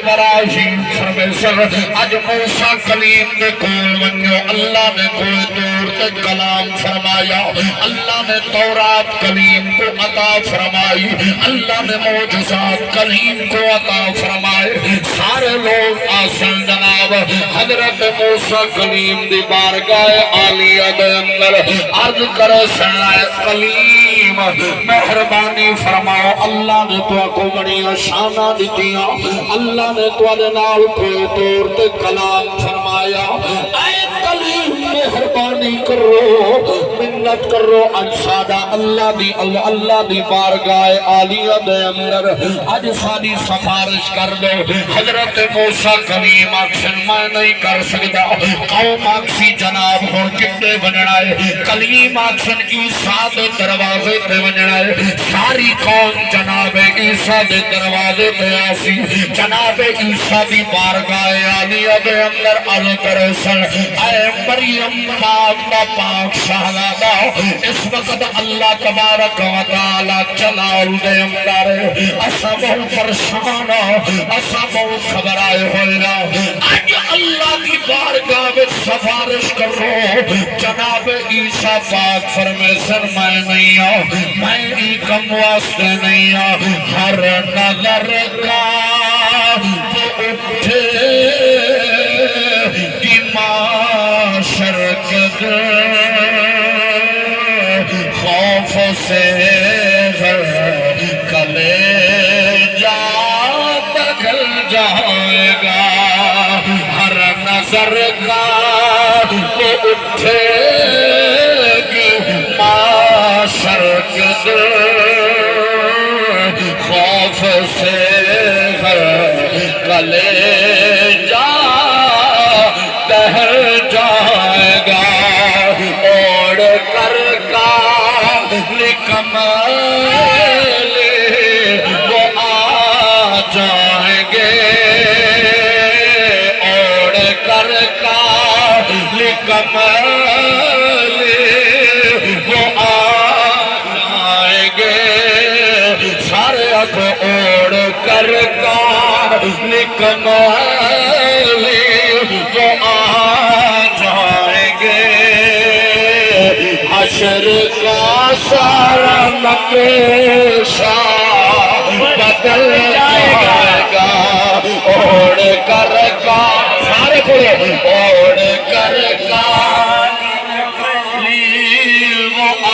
ابراہیم فرمیسر اج موسیٰ کلیم دے کول ونیو اللہ نے کوئی دور تے کلام فرمایا اللہ نے تورات کلیم کو عطا فرمائی اللہ نے معجزات کلیم کو عطا فرمائے سارے لوگ آسن جناب حضرت موسیٰ کلیم دی بارگاہ عالیہ دے اندر عرض کرے سنائے کلیم مہربانی فرماؤ اللہ نے تو کو بڑی شانہ دیتیاں اللہ نے تو نال کوئی دور تے کلام فرمایا اے کلیم مہربانی کرو منت کرو انسادہ اللہ دی بارگاہ عالیہ دے اندر اج ساری سفارش کر دو حضرت موسیٰ کلیم اکشن میں نہیں کر سکتا قوم اکسی جناب ہون کتے بننا ہے کلیم اکشن عیسیٰ دے دروازے تے بننا ہے ساری قوم جناب عیسیٰ دے دروازے تے آسی جناب عیسیٰ دی بارگاہ عالیہ دے اندر کرے سن اے مریم ماتا پاک شہزادہ اس وقت اللہ تبارک و تعالی جلال دے اندر اسا بہت پریشان اسا بہت خبرائے ہوئے اج اللہ کی بارگاہ میں سفارش کرو جناب عیسیٰ پاک فرمے سر میں نہیں آؤں میں ہی کم واسطے نہیں آؤں ہر نظر کا وہ اٹھے کی معاشر کے خوف سے کلے جا پگھل جائے گا ہر نظر کا وہ اٹھے گی معاشر کے خوف سے کلے جا دہر جائے گا اوڑ کر کمال وہ آ جائیں گے اوڑ کر کمال وہ آ جائیں گے سارے اب اوڑ کر کمال وہ آ جائیں گے حشر کا سارا نقشہ بدل جائے گا اوڑ کر سارے پورے اوڑ کر وہ آ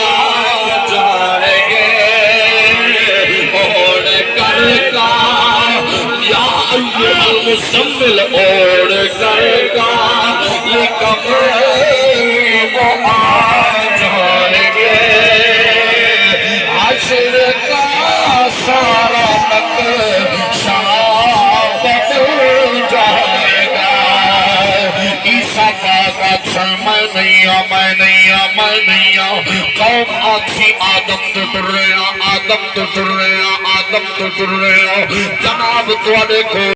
جائیں گے اوڑ کر یا ایھا المزمل اوڑ کر وہ آ جائیں گے حشر کا سارا نقشہ بدل جائے گا عیسیٰ پاک اکثر میں نہیں آؤں قوم آکسی آدم تو ٹر رہے ہیں جناب تو کو